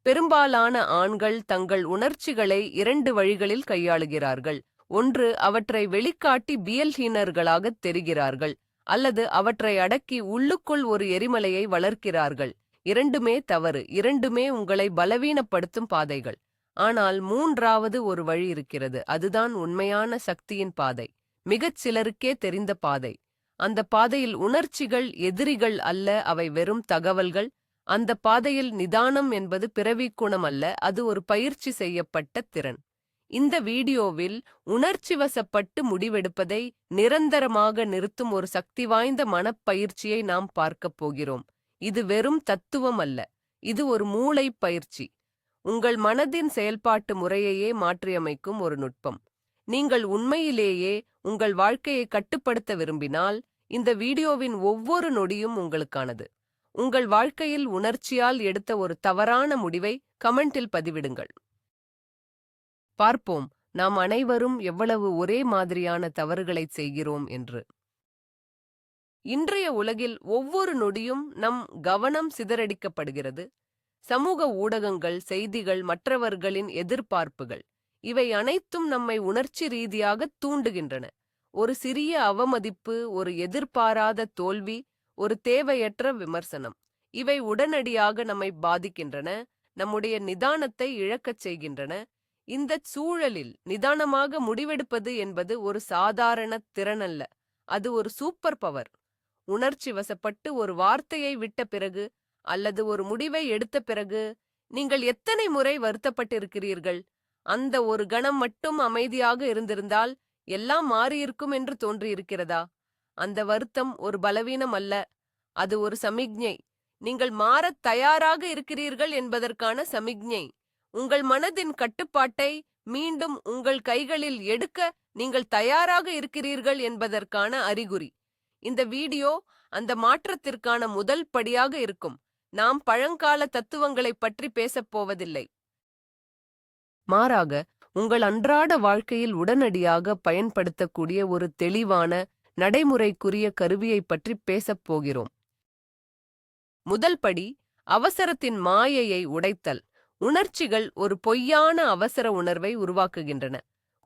பெரும்பாலான ஆண்கள் தங்கள் உணர்ச்சிகளை 2 வழிகளில் கையாளுகிறார்கள். ஒன்று, அவற்றை வெளிக்காட்டி பியல்ஹீனர்களாகத் தெரிகிறார்கள், அல்லது அவற்றை அடக்கி உள்ளுக்குள் ஒரு எரிமலையை வளர்க்கிறார்கள். இரண்டுமே தவறு. இரண்டுமே உங்களை பலவீனப்படுத்தும் பாதைகள். ஆனால் மூன்றாவது ஒரு வழி இருக்கிறது. அதுதான் உண்மையான சக்தியின் பாதை. மிகச் சிலருக்கே தெரிந்த பாதை. அந்த பாதையில் உணர்ச்சிகள் எதிரிகள் அல்ல, அவை வெறும் தகவல்கள். அந்த பாதையில் நிதானம் என்பது பிறவிக் குணம் அல்ல, அது ஒரு பயிற்சி செய்யப்பட்ட திறன். இந்த வீடியோவில் உணர்ச்சிவசப்பட்டு முடிவெடுப்பதை நிரந்தரமாக நிறுத்தும் ஒரு சக்தி வாய்ந்த மனப்பயிற்சியை நாம் பார்க்கப் போகிறோம். இது வெறும் தத்துவம் அல்ல, இது ஒரு மூளை பயிற்சி. உங்கள் மனதின் செயல்பாட்டு முறையையே மாற்றியமைக்கும் ஒரு நுட்பம். நீங்கள் உண்மையிலேயே உங்கள் வாழ்க்கையை கட்டுப்படுத்த விரும்பினால் இந்த வீடியோவின் ஒவ்வொரு நொடியும் உங்களுக்கானது. உங்கள் வாழ்க்கையில் உணர்ச்சியால் எடுத்த ஒரு தவறான முடிவை கமெண்டில் பதிவிடுங்கள். பார்ப்போம் நாம் அனைவரும் எவ்வளவு ஒரே மாதிரியான தவறுகளைச் செய்கிறோம் என்று. இன்றைய உலகில் ஒவ்வொரு நொடியும் நம் கவனம் சிதறடிக்கப்படுகிறது. சமூக ஊடகங்கள், செய்திகள், மற்றவர்களின் எதிர்பார்ப்புகள், இவை அனைத்தும் நம்மை உணர்ச்சி ரீதியாக தூண்டுகின்றன. ஒரு சிறிய அவமதிப்பு, ஒரு எதிர்பாராத தோல்வி, ஒரு தேவையற்ற விமர்சனம், இவை உடனடியாக நம்மை பாதிக்கின்றன, நம்முடைய நிதானத்தை இழக்கச் செய்கின்றன. இந்தச் சூழலில் நிதானமாக முடிவெடுப்பது என்பது ஒரு சாதாரண திறனல்ல, அது ஒரு சூப்பர் பவர். உணர்ச்சி வசப்பட்டு ஒரு வார்த்தையை விட்ட பிறகு அல்லது ஒரு முடிவை எடுத்த பிறகு நீங்கள் எத்தனை முறை வருத்தப்பட்டிருக்கிறீர்கள்? அந்த ஒரு கணம் மட்டும் அமைதியாக இருந்திருந்தால் எல்லாம் மாறியிருக்கும் என்று தோன்றியிருக்கிறதா? அந்த வருத்தம் ஒரு பலவீனம் அல்ல, அது ஒரு சமிக்ஞை. நீங்கள் மாறத் தயாராக இருக்கிறீர்கள் என்பதற்கான சமிக்ஞை. உங்கள் மனதின் கட்டுப்பாட்டை மீண்டும் உங்கள் கைகளில் எடுக்க நீங்கள் தயாராக இருக்கிறீர்கள் என்பதற்கான அறிகுறி. இந்த வீடியோ அந்த மாற்றத்திற்கான முதல் படியாக இருக்கும். நாம் பழங்கால தத்துவங்களைப் பற்றி பேசப் போவதில்லை. மாறாக உங்கள் அன்றாட வாழ்க்கையில் உடனடியாக பயன்படுத்தக்கூடிய ஒரு தெளிவான, நடைமுறைக்குரிய கருவியைப் பற்றி பேசப் போகிறோம். முதல் படி, அவசரத்தின் மாயையை உடைத்தல். உணர்ச்சிகள் ஒரு பொய்யான அவசர உணர்வை உருவாக்குகின்றன.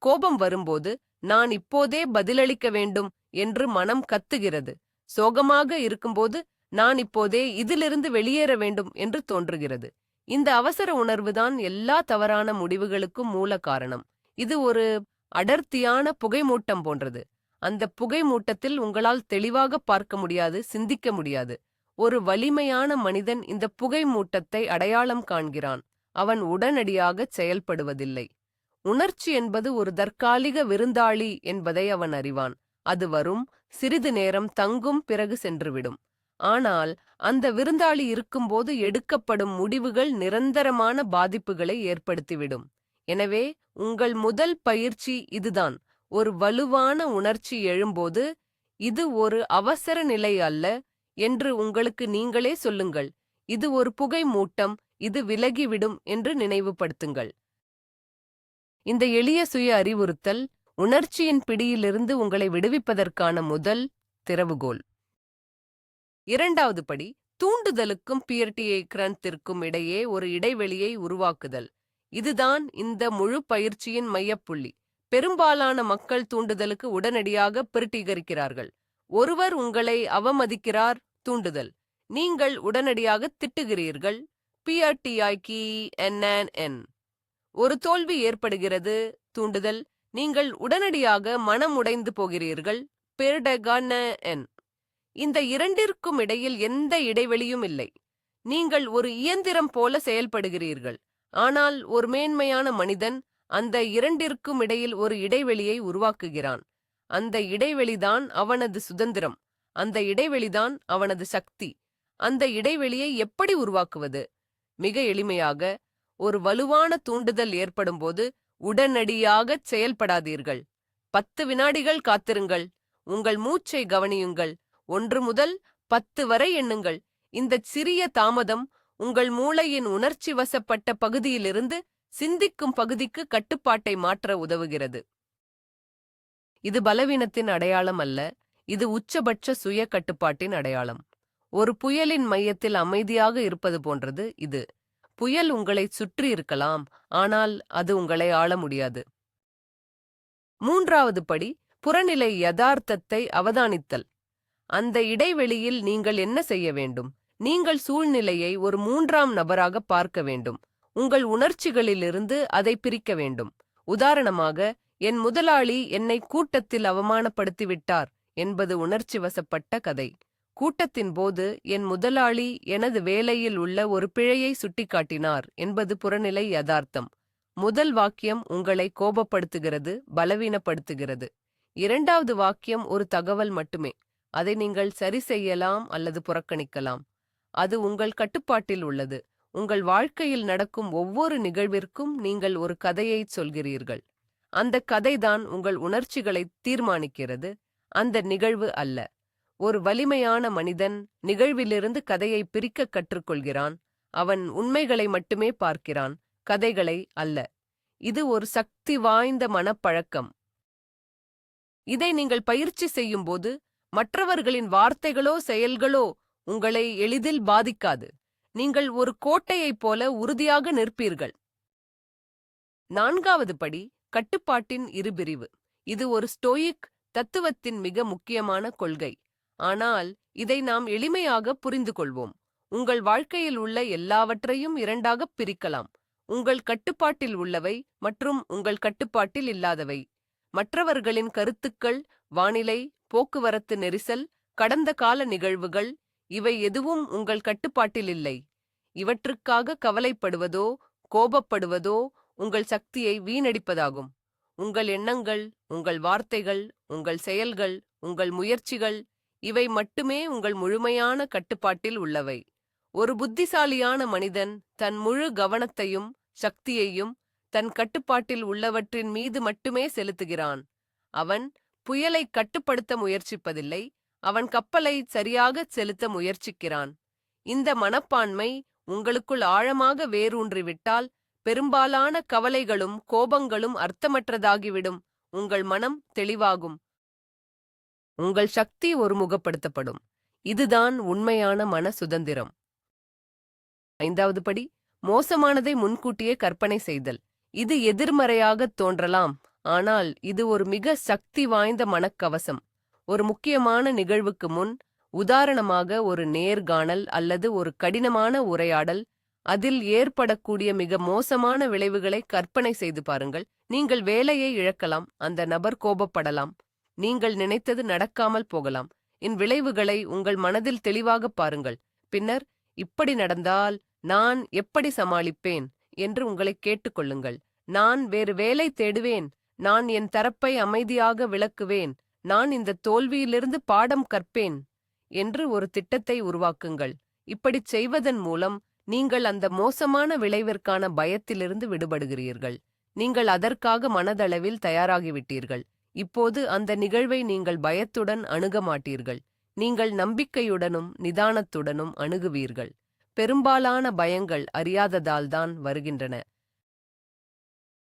கோபம் வரும்போது நான் இப்போதே பதிலளிக்க வேண்டும் என்று மனம் கத்துகிறது. சோகமாக இருக்கும்போது நான் இப்போதே இதிலிருந்து வெளியேற வேண்டும் என்று தோன்றுகிறது. இந்த அவசர உணர்வுதான் எல்லா தவறான முடிவுகளுக்கும் மூல காரணம். இது ஒரு அடர்த்தியான புகைமூட்டம் போன்றது. அந்த புகைமூட்டத்தில் உங்களால் தெளிவாக பார்க்க முடியாது, சிந்திக்க முடியாது. ஒரு வலிமையான மனிதன் இந்த புகைமூட்டத்தை அடையாளம் காண்கிறான். அவன் உடனடியாகச் செயல்படுவதில்லை. உணர்ச்சி என்பது ஒரு தற்காலிக விருந்தாளி என்பதை அவன் அறிவான். அது வரும், சிறிது நேரம் தங்கும், பிறகு சென்றுவிடும். ஆனால் அந்த விருந்தாளி இருக்கும்போது எடுக்கப்படும் முடிவுகள் நிரந்தரமான பாதிப்புகளை ஏற்படுத்திவிடும். எனவே உங்கள் முதல் பயிற்சி இதுதான். ஒரு வலுவான உணர்ச்சி எழும்போது இது ஒரு அவசர நிலை அல்ல என்று உங்களுக்கு நீங்களே சொல்லுங்கள். இது ஒரு புகை மூட்டம், இது விலகிவிடும் என்று நினைவுபடுத்துங்கள். இந்த எளிய சுய அறிவுறுத்தல் உணர்ச்சியின் பிடியிலிருந்து உங்களை விடுவிப்பதற்கான முதல் திறவுகோல். இரண்டாவது படி, தூண்டுதலுக்கும் பியர்டியை கிரந்திற்கும் இடையே ஒரு இடைவெளியை உருவாக்குதல். இதுதான் இந்த முழு பயிற்சியின் மையப்புள்ளி. பெரும்பாலான மக்கள் தூண்டுதலுக்கு உடனடியாக பிரதிகரிக்கிறார்கள். ஒருவர் உங்களை அவமதிக்கிறார், தூண்டுதல். நீங்கள் உடனடியாக திட்டுகிறீர்கள், PRTIKENN. ஒரு தோல்வி ஏற்படுகிறது, தூண்டுதல். நீங்கள் உடனடியாக மனம் உடைந்து போகிறீர்கள், PRDGNN. இந்த இரண்டிற்கும் இடையில் எந்த இடைவெளியும் இல்லை. நீங்கள் ஒரு இயந்திரம் போல செயல்படுகிறீர்கள். ஆனால் ஒரு மேன்மையான மனிதன் அந்த இரண்டிற்கும் இடையில் ஒரு இடைவெளியை உருவாக்குகிறான். அந்த இடைவெளிதான் அவனது சுதந்திரம். அந்த இடைவெளிதான் அவனது சக்தி. அந்த இடைவெளியை எப்படி உருவாக்குவது? மிக எளிமையாக, ஒரு வலுவான தூண்டுதல் ஏற்படும்போது உடனடியாகச் செயல்படாதீர்கள். 10 வினாடிகள் காத்திருங்கள். உங்கள் மூச்சை கவனியுங்கள். 1 முதல் 10 வரை எண்ணுங்கள். இந்தச் சிறிய தாமதம் உங்கள் மூளையின் உணர்ச்சி வசப்பட்ட பகுதியிலிருந்து சிந்திக்கும் பகுதிக்கு கட்டுப்பாட்டை மாற்ற உதவுகிறது. இது பலவீனத்தின் அடையாளம் அல்ல, இது உச்சபட்ச சுய கட்டுப்பாட்டின் அடையாளம். ஒரு புயலின் மையத்தில் அமைதியாக இருப்பது போன்றது இது. புயல் உங்களை சுற்றி இருக்கலாம், ஆனால் அது உங்களை ஆள முடியாது. மூன்றாவது படி புறநிலை யதார்த்தத்தை அவதானித்தல். அந்த இடைவெளியில் நீங்கள் என்ன செய்ய வேண்டும்? நீங்கள் சூழ்நிலையை ஒரு மூன்றாம் நபராக பார்க்க வேண்டும். உங்கள் உணர்ச்சிகளிலிருந்து அதை பிரிக்க வேண்டும். உதாரணமாக, என் முதலாளி என்னை கூட்டத்தில் அவமானப்படுத்திவிட்டார் என்பது உணர்ச்சி வசப்பட்ட கதை. கூட்டத்தின் போது என் முதலாளி எனது வேலையில் உள்ள ஒரு பிழையை சுட்டிக்காட்டினார் என்பது புறநிலை யதார்த்தம். முதல் வாக்கியம் உங்களை கோபப்படுத்துகிறது, பலவீனப்படுத்துகிறது. இரண்டாவது வாக்கியம் ஒரு தகவல் மட்டுமே. அதை நீங்கள் சரி செய்யலாம் அல்லது புறக்கணிக்கலாம். அது உங்கள் கட்டுப்பாட்டில் உள்ளது. உங்கள் வாழ்க்கையில் நடக்கும் ஒவ்வொரு நிகழ்விற்கும் நீங்கள் ஒரு கதையைச் சொல்கிறீர்கள். அந்த கதைதான் உங்கள் உணர்ச்சிகளை தீர்மானிக்கிறது, அந்த நிகழ்வு அல்ல. ஒரு வலிமையான மனிதன் நிகழ்விலிருந்து கதையை பிரிக்க கற்றுக்கொள்கிறான். அவன் உண்மைகளை மட்டுமே பார்க்கிறான், கதைகளை அல்ல. இது ஒரு சக்தி வாய்ந்த மனப்பழக்கம். இதை நீங்கள் பயிற்சி செய்யும்போது மற்றவர்களின் வார்த்தைகளோ செயல்களோ உங்களை எளிதில் பாதிக்காது. நீங்கள் ஒரு கோட்டையைப் போல உறுதியாக நிற்பீர்கள். நான்காவது படி கட்டுப்பாட்டின் இருபிரிவு. இது ஒரு ஸ்டோயிக் தத்துவத்தின் மிக முக்கியமான கொள்கை. ஆனால் இதை நாம் எளிமையாக புரிந்து கொள்வோம். உங்கள் வாழ்க்கையில் உள்ள எல்லாவற்றையும் இரண்டாகப் பிரிக்கலாம். உங்கள் கட்டுப்பாட்டில் உள்ளவை மற்றும் உங்கள் கட்டுப்பாட்டில் இல்லாதவை. மற்றவர்களின் கருத்துக்கள், வானிலை, போக்குவரத்து நெரிசல், கடந்த கால நிகழ்வுகள், இவை எதுவும் உங்கள் கட்டுப்பாட்டில் இல்லை. இவற்றுக்காக கவலைப்படுவதோ கோபப்படுவதோ உங்கள் சக்தியை வீணடிப்பதாகும். உங்கள் எண்ணங்கள், உங்கள் வார்த்தைகள், உங்கள் செயல்கள், உங்கள் முயற்சிகள், இவை மட்டுமே உங்கள் முழுமையான கட்டுப்பாட்டில் உள்ளவை. ஒரு புத்திசாலியான மனிதன் தன் முழு கவனத்தையும் சக்தியையும் தன் கட்டுப்பாட்டில் உள்ளவற்றின் மீது மட்டுமே செலுத்துகிறான். அவன் புயலை கட்டுப்படுத்த முயற்சிப்பதில்லை, அவன் கப்பலை சரியாகச் செலுத்த முயற்சிக்கிறான். இந்த மனப்பான்மை உங்களுக்குள் ஆழமாக வேரூன்றிவிட்டால் பெரும்பாலான கவலைகளும் கோபங்களும் அர்த்தமற்றதாகிவிடும். உங்கள் மனம் தெளிவாகும். உங்கள் சக்தி ஒருமுகப்படுத்தப்படும். இதுதான் உண்மையான மன சுதந்திரம். ஐந்தாவது படி மோசமானதை முன்கூட்டியே கற்பனை செய்தல். இது எதிர்மறையாகத் தோன்றலாம், ஆனால் இது ஒரு மிக சக்தி வாய்ந்த மனக்கவசம். ஒரு முக்கியமான நிகழ்வுக்கு முன், உதாரணமாக ஒரு நேர்காணல் அல்லது ஒரு கடினமான உரையாடல், அதில் ஏற்படக்கூடிய மிக மோசமான விளைவுகளை கற்பனை செய்து பாருங்கள். நீங்கள் வேலையை இழக்கலாம், அந்த நபர் கோபப்படலாம், நீங்கள் நினைத்தது நடக்காமல் போகலாம். விளைவுகளை உங்கள் மனதில் தெளிவாகப் பாருங்கள். பின்னர், இப்படி நடந்தால் நான் எப்படி சமாளிப்பேன் என்று உங்களை கேட்டுக்கொள்ளுங்கள். நான் வேறு வேலை தேடுவேன், நான் என் தரப்பை அமைதியாக விளக்குவேன், நான் இந்த தோல்வியிலிருந்து பாடம் கற்பேன் என்று ஒரு திட்டத்தை உருவாக்குங்கள். இப்படிச் செய்வதன் மூலம் நீங்கள் அந்த மோசமான விளைவிற்கான பயத்திலிருந்து விடுபடுகிறீர்கள். நீங்கள் அதற்காக மனதளவில் தயாராகிவிட்டீர்கள். இப்போது அந்த நிகழ்வை நீங்கள் பயத்துடன் அணுக மாட்டீர்கள். நீங்கள் நம்பிக்கையுடனும் நிதானத்துடனும் அணுகுவீர்கள். பெரும்பாலான பயங்கள் அறியாததால்தான் வருகின்றன.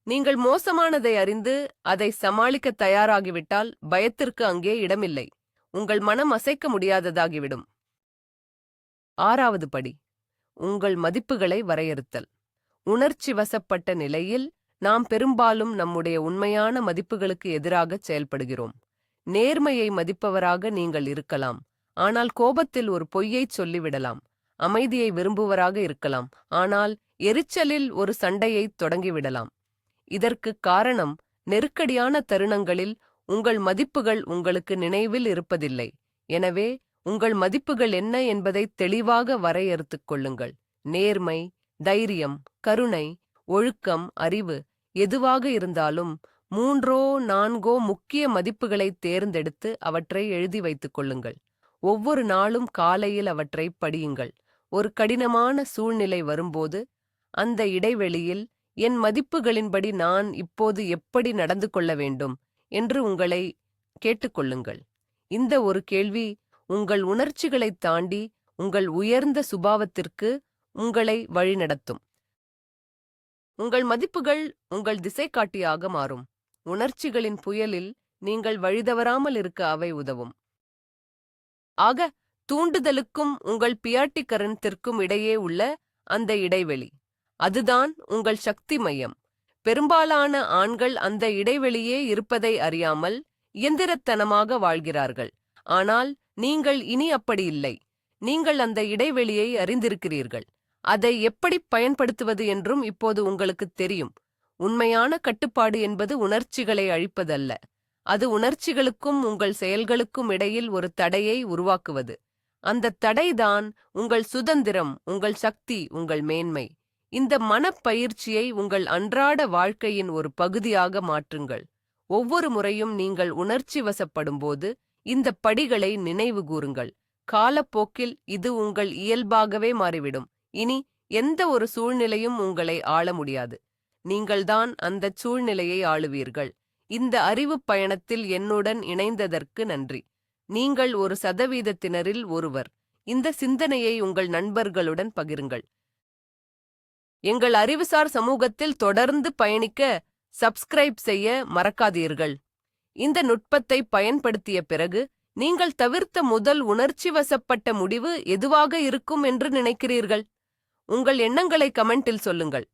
நீங்கள் மோசமானதை அறிந்து அதை சமாளிக்க தயாராகிவிட்டால் பயத்திற்கு அங்கே இடமில்லை. உங்கள் மனம் அசைக்க முடியாததாகிவிடும். ஆறாவது படி உங்கள் மதிப்புகளை வரையறுத்தல். உணர்ச்சி வசப்பட்ட நிலையில் நாம் பெரும்பாலும் நம்முடைய உண்மையான மதிப்புகளுக்கு எதிராகச் செயல்படுகிறோம். நேர்மையை மதிப்பவராக நீங்கள் இருக்கலாம், ஆனால் கோபத்தில் ஒரு பொய்யைச் சொல்லிவிடலாம். அமைதியை விரும்புவராக இருக்கலாம், ஆனால் எரிச்சலில் ஒரு சண்டையைத் தொடங்கிவிடலாம். இதற்குக் காரணம், நெருக்கடியான தருணங்களில் உங்கள் மதிப்புகள் உங்களுக்கு நினைவில் இருப்பதில்லை. எனவே உங்கள் மதிப்புகள் என்ன என்பதை தெளிவாக வரையறுத்துக் கொள்ளுங்கள். நேர்மை, தைரியம், கருணை, ஒழுக்கம், அறிவு, எதுவாக இருந்தாலும் 3 4 முக்கிய மதிப்புகளை தேர்ந்தெடுத்து அவற்றை எழுதி வைத்துக் கொள்ளுங்கள். ஒவ்வொரு நாளும் காலையில் அவற்றை படியுங்கள். ஒரு கடினமான சூழ்நிலை வரும்போது அந்த இடைவெளியில் என் மதிப்புகளின்படி நான் இப்போது எப்படி நடந்து கொள்ள வேண்டும் என்று உங்களை கேட்டுக்கொள்ளுங்கள். இந்த ஒரு கேள்வி உங்கள் உணர்ச்சிகளைத் தாண்டி உங்கள் உயர்ந்த சுபாவத்திற்கு உங்களை வழிநடத்தும். உங்கள் மதிப்புகள் உங்கள் திசைகாட்டியாக மாறும். உணர்ச்சிகளின் புயலில் நீங்கள் வழிதவறாமல் இருக்க அவை உதவும். ஆக, தூண்டுதலுக்கும் உங்கள் பியாட்டிக்கரண்த்திற்கும் இடையே உள்ள அந்த இடைவெளி, அதுதான் உங்கள் சக்தி மையம். பெரும்பாலான ஆண்கள் அந்த இடைவெளியே இருப்பதை அறியாமல் இயந்திரத்தனமாக வாழ்கிறார்கள். ஆனால் நீங்கள் இனி அப்படி இல்லை. நீங்கள் அந்த இடைவெளியை அறிந்திருக்கிறீர்கள். அதை எப்படி பயன்படுத்துவது என்றும் இப்போது உங்களுக்குத் தெரியும். உண்மையான கட்டுப்பாடு என்பது உணர்ச்சிகளை அழிப்பதல்ல. அது உணர்ச்சிகளுக்கும் உங்கள் செயல்களுக்கும் இடையில் ஒரு தடையை உருவாக்குவது. அந்த தடைதான் உங்கள் சுதந்திரம், உங்கள் சக்தி, உங்கள் மேன்மை. இந்த மனப்பயிற்சியை உங்கள் அன்றாட வாழ்க்கையின் ஒரு பகுதியாக மாற்றுங்கள். ஒவ்வொரு முறையும் நீங்கள் உணர்ச்சி வசப்படும்போது இந்த படிகளை நினைவு கூறுங்கள். காலப்போக்கில் இது உங்கள் இயல்பாகவே மாறிவிடும். இனி எந்த ஒரு சூழ்நிலையும் உங்களை ஆள முடியாது. நீங்கள்தான் அந்தச் சூழ்நிலையை ஆளுவீர்கள். இந்த அறிவுப் பயணத்தில் என்னுடன் இணைந்ததற்கு நன்றி. நீங்கள் ஒரு சதவீதத்தினரில் ஒருவர். இந்த சிந்தனையை உங்கள் நண்பர்களுடன் பகிருங்கள். எங்கள் அறிவுசார் சமூகத்தில் தொடர்ந்து பயணிக்க சப்ஸ்கிரைப் செய்ய மறக்காதீர்கள். இந்த நுட்பத்தை பயன்படுத்திய பிறகு நீங்கள் தவிர்த்த முதல் உணர்ச்சி வசப்பட்ட முடிவு எதுவாக இருக்கும் என்று நினைக்கிறீர்கள்? உங்கள் எண்ணங்களை கமெண்டில் சொல்லுங்கள்.